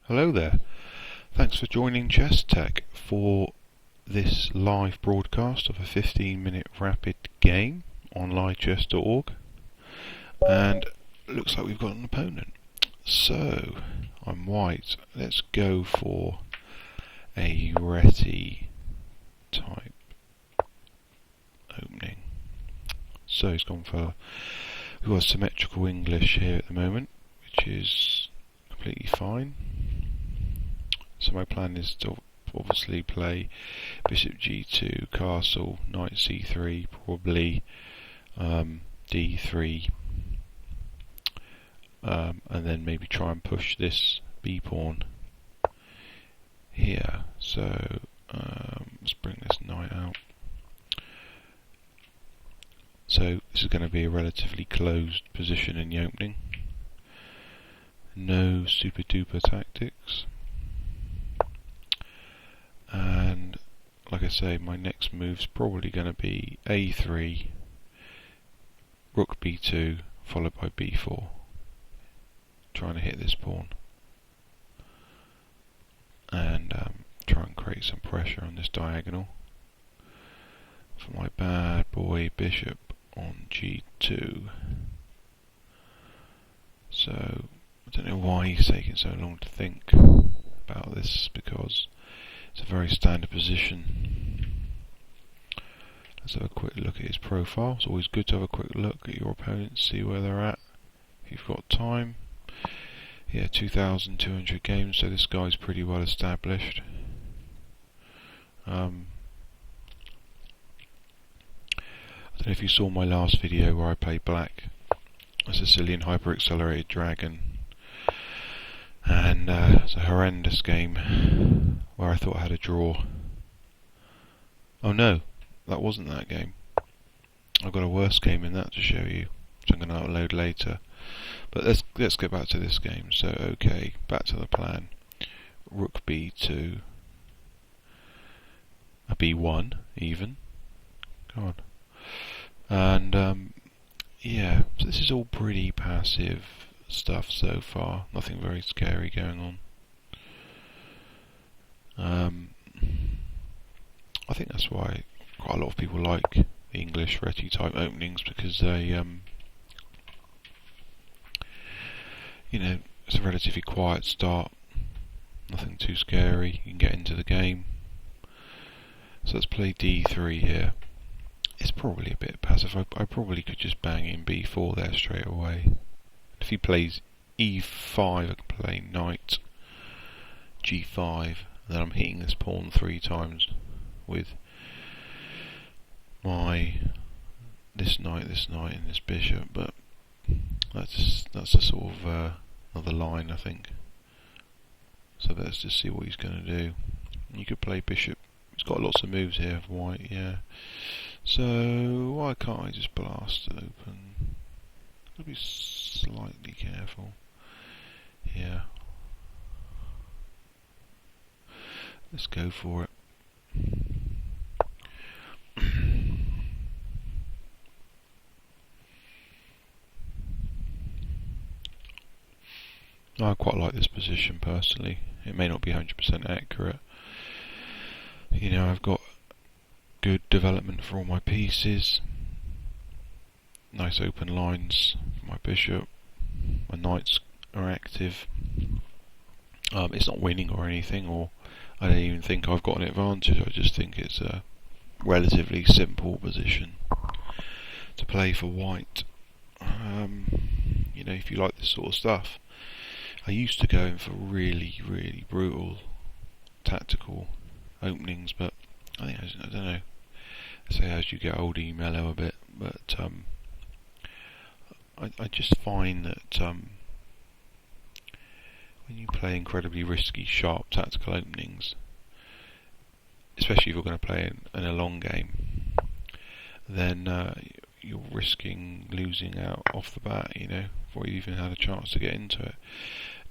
Hello there. Thanks for joining Chess Tech for this live broadcast of a 15-minute rapid game on livechess.org. And it looks like we've got an opponent. So, I'm white. Let's go for a Reti type opening. So he's gone for, we've got symmetrical English here at the moment, which is completely fine. So my plan is to obviously play bishop g2, castle, knight c3, probably d3, and then maybe try and push this b pawn here. So let's bring this knight out. So this is going to be a relatively closed position in the opening. No super duper tactics. And like I say, my next move's probably going to be a3, rook b2, followed by b4. Trying to hit this pawn. And try and create some pressure on this diagonal. For my bad boy bishop on g2. So, I don't know why he's taking so long to think about this, because it's a very standard position. Let's have a quick look at his profile. It's always good to have a quick look at your opponents, see where they're at, if you've got time. Yeah, 2,200 games, so this guy's pretty well established. I don't know if you saw my last video where I played black, a Sicilian hyper-accelerated dragon, and it's a horrendous game where I thought I had a draw. Oh no, that wasn't that game. I've got a worse game in that to show you, which I'm going to upload later. But let's get back to this game. So okay, back to the plan. Rook b2, a b1 even. Come on. And yeah, so this is all pretty passive stuff so far. Nothing very scary going on. I think that's why quite a lot of people like English Reti type openings, because they, you know, it's a relatively quiet start. Nothing too scary. You can get into the game. So let's play d3 here. It's probably a bit passive. I probably could just bang in b4 there straight away. If he plays e5, I can play knight g5, and then I'm hitting this pawn 3 times with my this knight, and this bishop. But that's a sort of another line, I think. So let's just see what he's going to do. You could play bishop. He's got lots of moves here for white, yeah. So why can't I just blast it open? Gotta be slightly careful. Yeah. Let's go for it. I quite like this position personally. It may not be 100% accurate. You know, I've got good development for all my pieces. Nice open lines for my bishop. My knights are active. It's not winning or anything, or I don't even think I've got an advantage. I just think it's a relatively simple position to play for white. You know, if you like this sort of stuff. I used to go in for really, really brutal tactical openings, but I think, I don't know, say as you get older you mellow a bit, but I just find that when you play incredibly risky, sharp tactical openings, especially if you're going to play in a long game, then you're risking losing out off the bat, you know, before you even had a chance to get into it.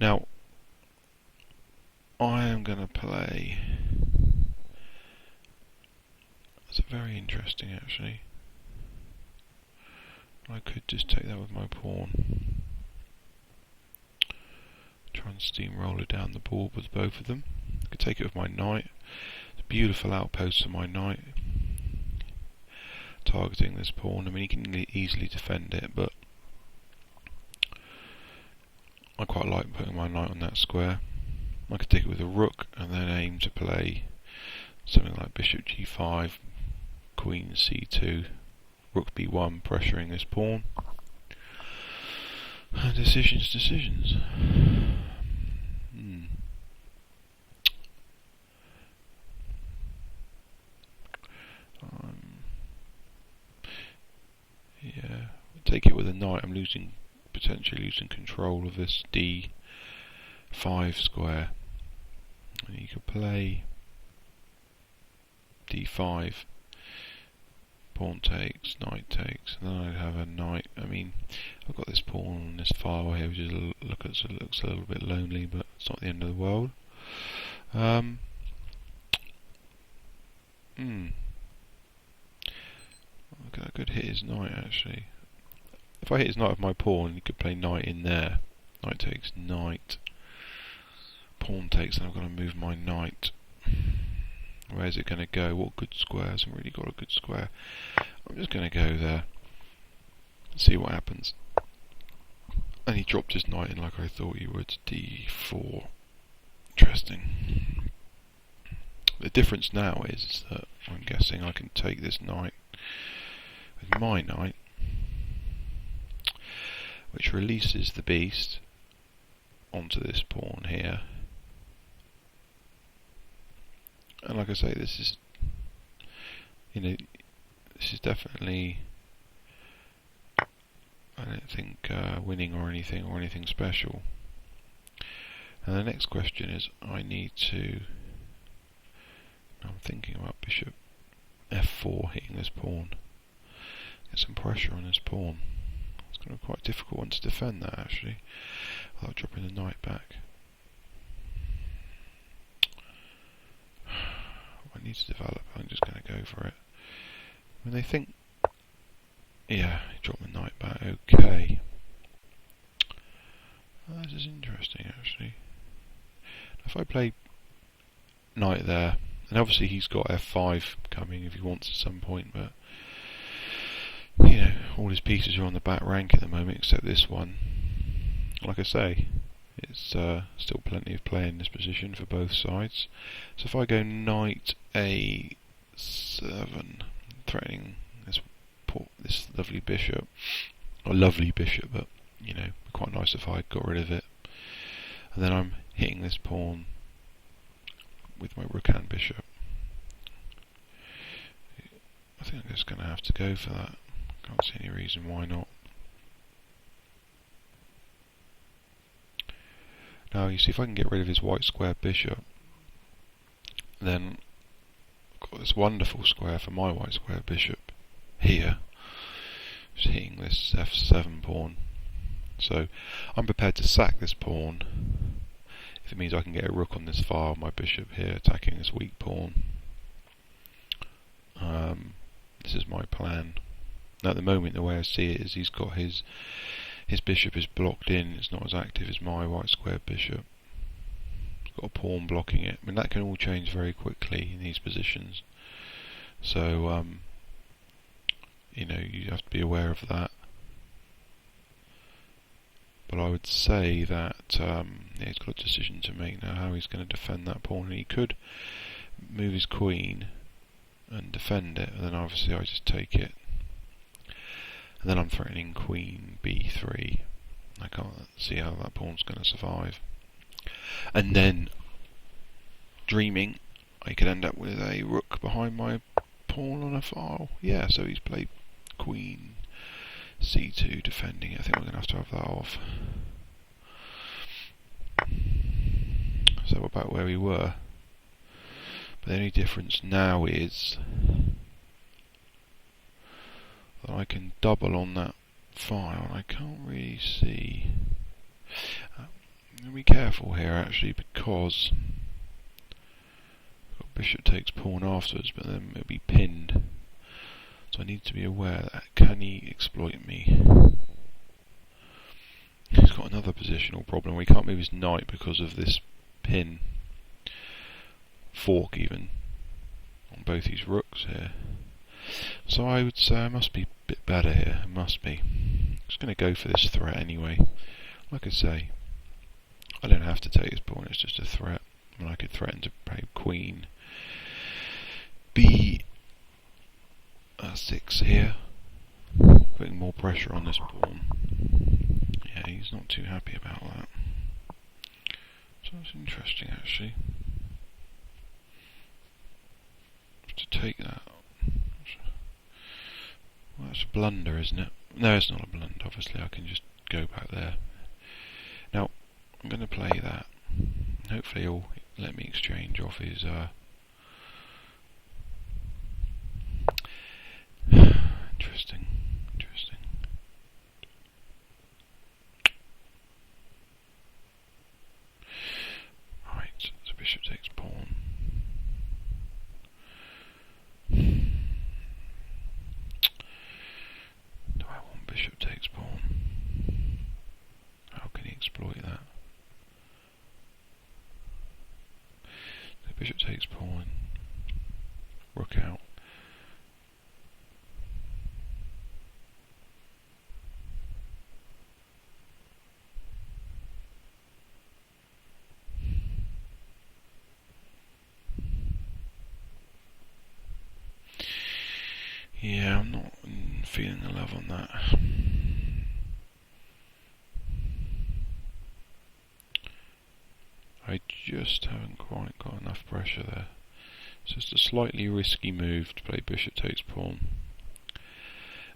Now, I am going to play. It's very interesting, actually. I could just take that with my pawn. Try and steamroller down the board with both of them. I could take it with my knight. It's a beautiful outpost for my knight. Targeting this pawn. I mean, he can easily defend it, but I quite like putting my knight on that square. I could take it with a rook and then aim to play something like bishop g5, queen c2, rook b1, pressuring this pawn. And decisions. Yeah, take it with a knight. I'm potentially losing control of this d5 square. And you could play d5, pawn takes, knight takes, and then I'd have a knight. I mean, I've got this pawn on this file here, which looks a little bit lonely, but it's not the end of the world. I could hit his knight actually. If I hit his knight with my pawn, he could play knight in there. Knight takes knight. Pawn takes, and I've got to move my knight. Where's it going to go? What good square? Hasn't really got a good square. I'm just going to go there. See what happens. And he dropped his knight in like I thought he would. d4. Interesting. The difference now is that I'm guessing I can take this knight with my knight, which releases the beast onto this pawn here. And like I say, this is, this is definitely, I don't think winning or anything special. And the next question is, I'm thinking about bishop f4 hitting this pawn. Get some pressure on this pawn. It's going to be quite a difficult one to defend that actually, without dropping the knight back. I need to develop. I'm just going to go for it. When they think, yeah, drop the knight back. Okay. Well, this is interesting actually. If I play knight there, and obviously he's got f5 coming if he wants at some point, but all his pieces are on the back rank at the moment except this one. Like I say, it's still plenty of play in this position for both sides. So if I go knight a7, threatening this lovely bishop, but it'd be quite nice if I got rid of it. And then I'm hitting this pawn with my rook and bishop. I think I'm just going to have to go for that. Can't see any reason why not. Now you see, if I can get rid of his white square bishop, then I've got this wonderful square for my white square bishop here, just hitting this f7 pawn. So I'm prepared to sack this pawn if it means I can get a rook on this file, my bishop here attacking this weak pawn. This is my plan. Now at the moment the way I see it is he's got his bishop is blocked in, it's not as active as my white square bishop. It's got a pawn blocking it. I mean, that can all change very quickly in these positions. So you have to be aware of that. But I would say that he's got a decision to make now how he's going to defend that pawn. And he could move his queen and defend it, and then obviously I just take it. And then I'm threatening queen b3. I can't see how that pawn's going to survive. And then, dreaming, I could end up with a rook behind my pawn on a file. Yeah, so he's played queen c2 defending it. I think we're going to have that off. So about where we were. But the only difference now is that I can double on that file, and I can't really see. I'm going to be careful here actually, because bishop takes pawn afterwards, but then it'll be pinned. So I need to be aware that can he exploit me? He's got got another positional problem. We can't move his knight because of this pin, fork even, on both these rooks here. So I would say I must be a bit better here. I must be. I'm just going to go for this threat anyway. Like I say, I don't have to take his pawn, it's just a threat. I mean, I could threaten to play queen b6 here, putting more pressure on this pawn. Yeah, he's not too happy about that. So that's interesting actually. To take that. Well, that's a blunder, isn't it? No, it's not a blunder. Obviously, I can just go back there. Now, I'm going to play that. Hopefully, he'll let me exchange off his. Interesting. Right, so bishop takes pawn. Bishop takes pawn. How can he exploit that? So bishop takes pawn. Rook out. Yeah, I'm not feeling the love on that. I just haven't quite got enough pressure there. It's just a slightly risky move to play bishop takes pawn.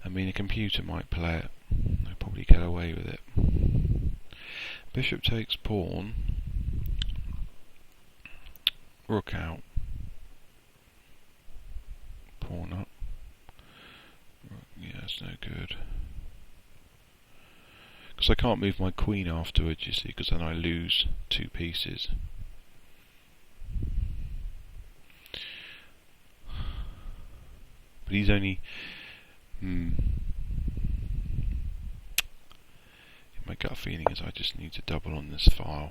I mean, a computer might play it. They'll probably get away with it. Bishop takes pawn. Rook out. Pawn up. Yeah, it's no good. Because I can't move my queen afterwards, you see, because then I lose 2 pieces. But he's only... My gut feeling is I just need to double on this file.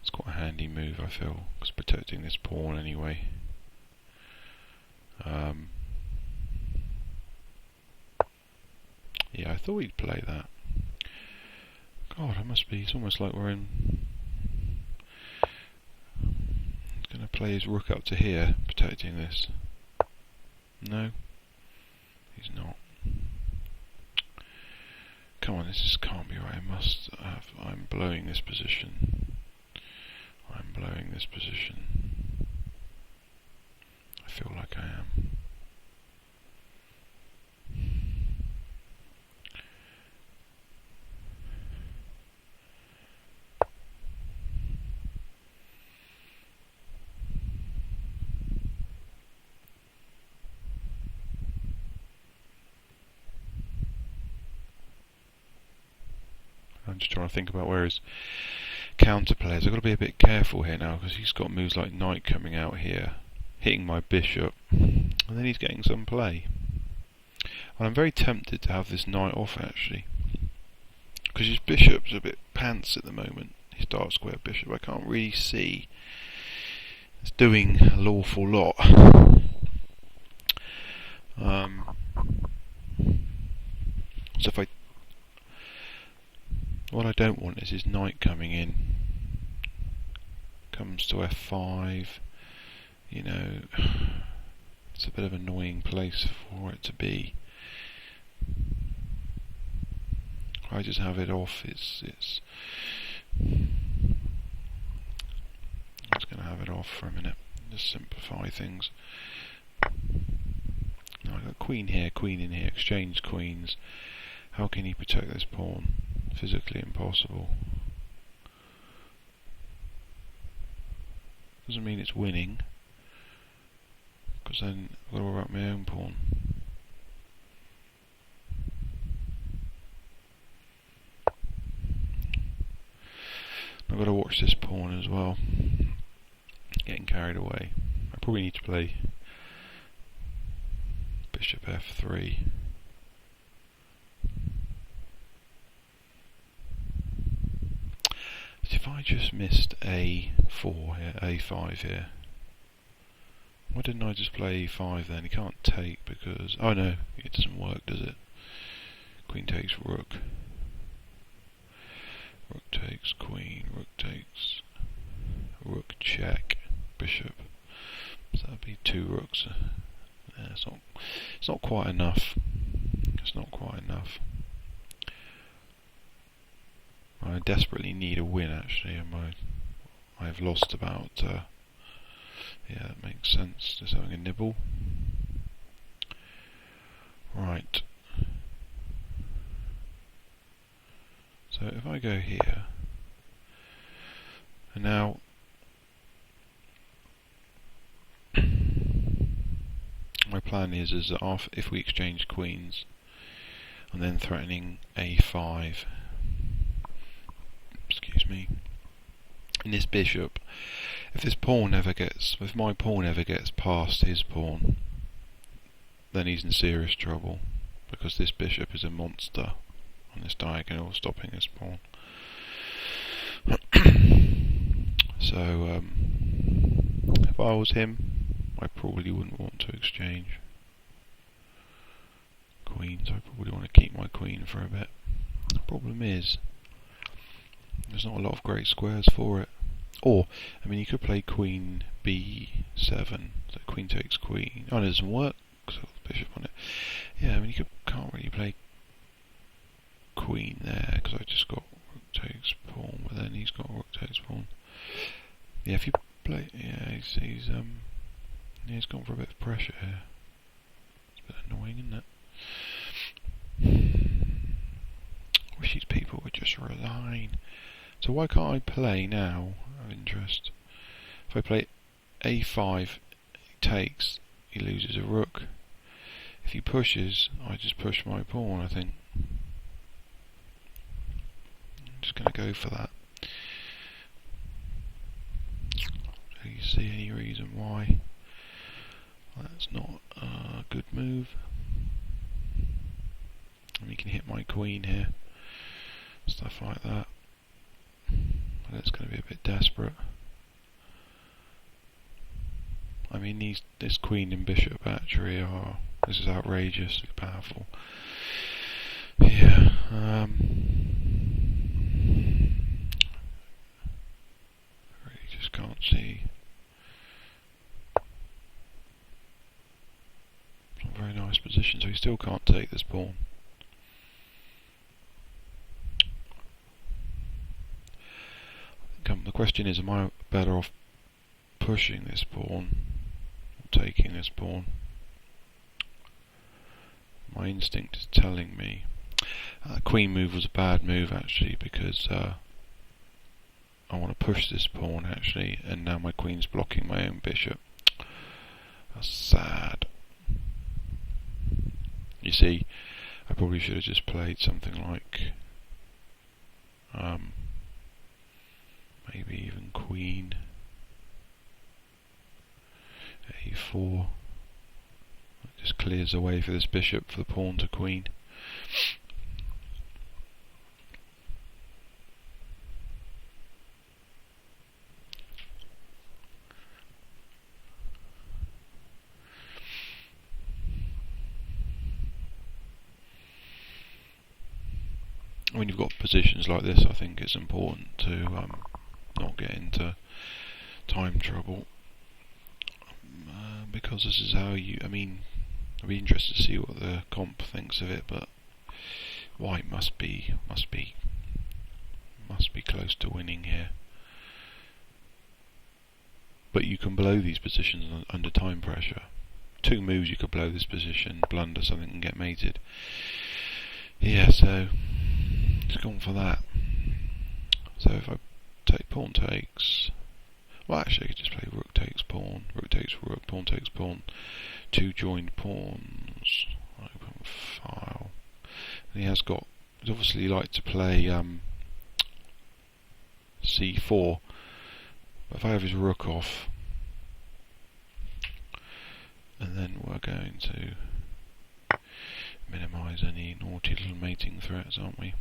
It's quite a handy move, I feel, because protecting this pawn anyway. Yeah, I thought he'd play that. God, I must be. It's almost like we're in. He's going to play his rook up to here, protecting this. No, he's not. Come on, this just can't be right. I must have. I'm blowing this position. I'm blowing this position. I feel like I am. I'm just trying to think about where his counter players. I've got to be a bit careful here now because he's got moves like knight coming out here, hitting my bishop, and then he's getting some play. And I'm very tempted to have this knight off actually, because his bishop's a bit pants at the moment. His dark square bishop. I can't really see it's doing an awful lot. So if I what I don't want is his knight coming in. Comes to f5. You know, it's a bit of an annoying place for it to be. I just have it off. It's I'm just going to have it off for a minute. Just simplify things. Now I've got queen here, queen in here, exchange queens. How can he protect this pawn? Physically impossible. Doesn't mean it's winning, because then I've got to worry about my own pawn. I've got to watch this pawn as well. Getting carried away. I probably need to play bishop f3. If I just missed a4 here, a5 here, why didn't I just play e5 then? He can't take because... oh no, it doesn't work, does it? Queen takes rook. Rook takes queen, rook takes... rook check, bishop. So that'd be 2 rooks. Yeah, it's not quite enough. It's not quite enough. I desperately need a win actually, and I've lost about... yeah, that makes sense, just having a nibble. Right. So if I go here, and now my plan is that if we exchange queens, and then threatening a5, excuse me, and this bishop, if my pawn ever gets past his pawn, then he's in serious trouble, because this bishop is a monster on this diagonal, stopping his pawn. So if I was him, I probably wouldn't want to exchange queens. I probably want to keep my queen for a bit. The problem is, there's not a lot of great squares for it. Or, I mean, you could play queen b7, so queen takes queen. Oh, it doesn't work, because I've got the bishop on it. Yeah, I mean, you can't really play queen there, because I just got rook takes pawn, but then he's got rook takes pawn. Yeah, if you play... yeah, he's gone for a bit of pressure here. It's a bit annoying, isn't it? I wish these people would just resign. So why can't I play now, of interest? If I play a5, he takes, he loses a rook. If he pushes, I just push my pawn, I think. I'm just going to go for that. Do you see any reason why that's not a good move? And we can hit my queen here, stuff like that. But it's going to be a bit desperate. I mean, this queen and bishop actually are... this is outrageously powerful. Yeah. Really just can't see. It's not a very nice position, so he still can't take this pawn. The question is, am I better off pushing this pawn or taking this pawn? My instinct is telling me queen move was a bad move actually, because I want to push this pawn actually, and now my queen's blocking my own bishop. That's sad. You see, I probably should have just played something like maybe even queen a4. It just clears the way for this bishop, for the pawn to queen. When you've got positions like this, I think it's important to not get into time trouble, because this is how you... I mean, I'd be interested to see what the comp thinks of it, but white must be close to winning here. But you can blow these positions under time pressure. 2 moves you could blow this position, blunder something and get mated. Yeah, so it's gone for that. So if I take pawn takes, well actually I could just play rook takes pawn, rook takes rook, pawn takes pawn, 2 joined pawns, open file. And he's obviously like to play c4, but if I have his rook off, and then we're going to minimise any naughty little mating threats, aren't we?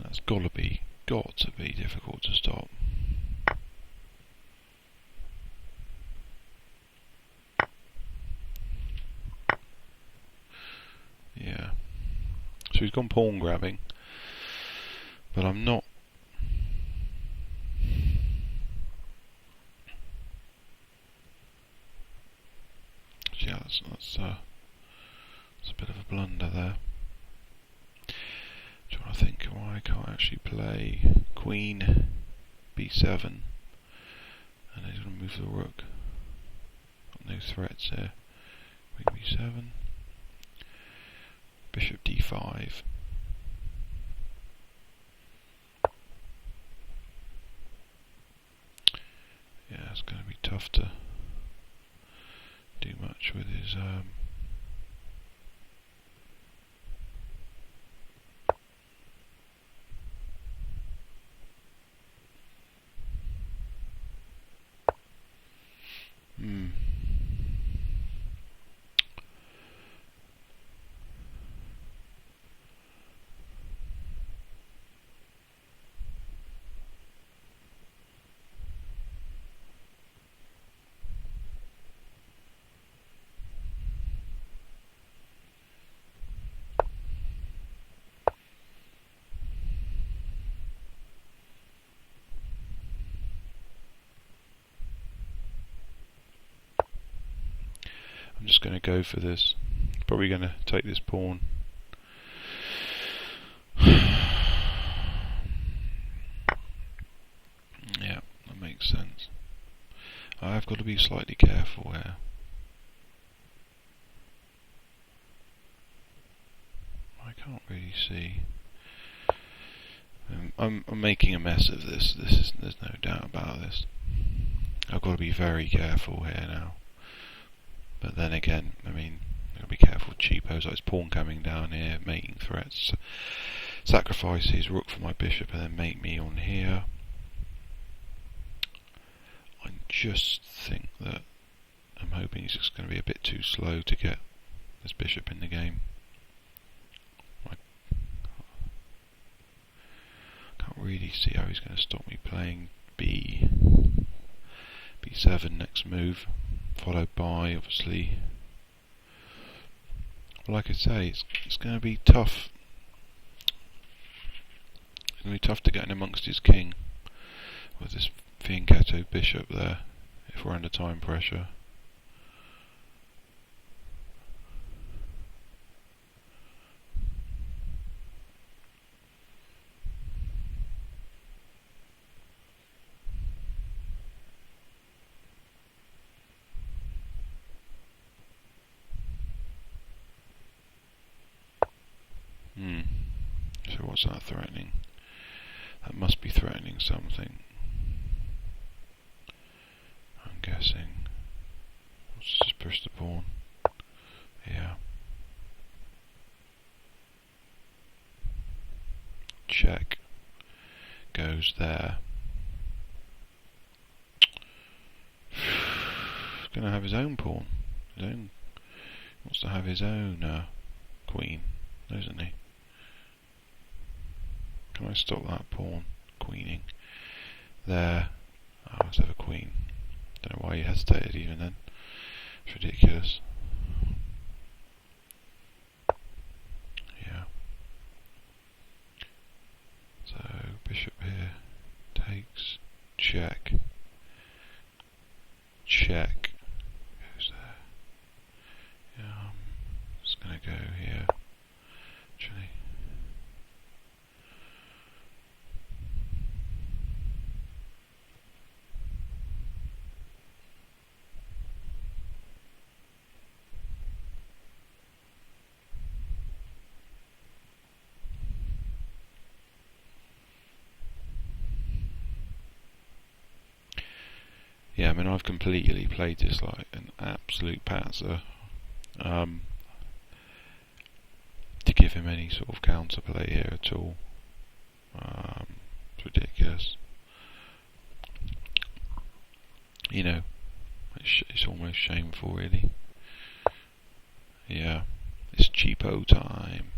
That's got to be difficult to stop. Yeah. So he's gone pawn grabbing, but I'm not. Yeah, that's a bit of a blunder there. Trying to think why I can't actually play Queen B7, and then he's going to move the rook. Got no threats here. Queen B7, Bishop D5. Yeah, it's going to be tough to do much with his I'm just going to go for this. Probably going to take this pawn. Yeah, that makes sense. I've got to be slightly careful here. I can't really see. I'm making a mess of this. There's no doubt about this. I've got to be very careful here now. But then again, I mean, I've got to be careful. Cheapos like his pawn coming down here, mating threats. Sacrifice his rook for my bishop, and then mate me on here. I just think that I'm hoping he's just going to be a bit too slow to get this bishop in the game. I can't really see how he's going to stop me playing B7 next move, followed by obviously, like I say, it's going to be tough. It's going to be tough to get in amongst his king with this Fianchetto bishop there if we're under time pressure. So what's that threatening? That must be threatening something. I'm guessing. Let's just push the pawn. Yeah. Check. Goes there. He's going to have his own pawn. Wants to have his own queen, doesn't he? Can I stop that pawn queening? There. Oh, let's have a queen. Don't know why he hesitated even then. It's ridiculous. Yeah. So, bishop here. Takes. Check. Check. Goes there. Yeah, just going to go here. Actually. Yeah, I mean, I've completely played this like an absolute patzer to give him any sort of counterplay here at all. It's ridiculous. You know, it's almost shameful, really. Yeah, it's cheapo time.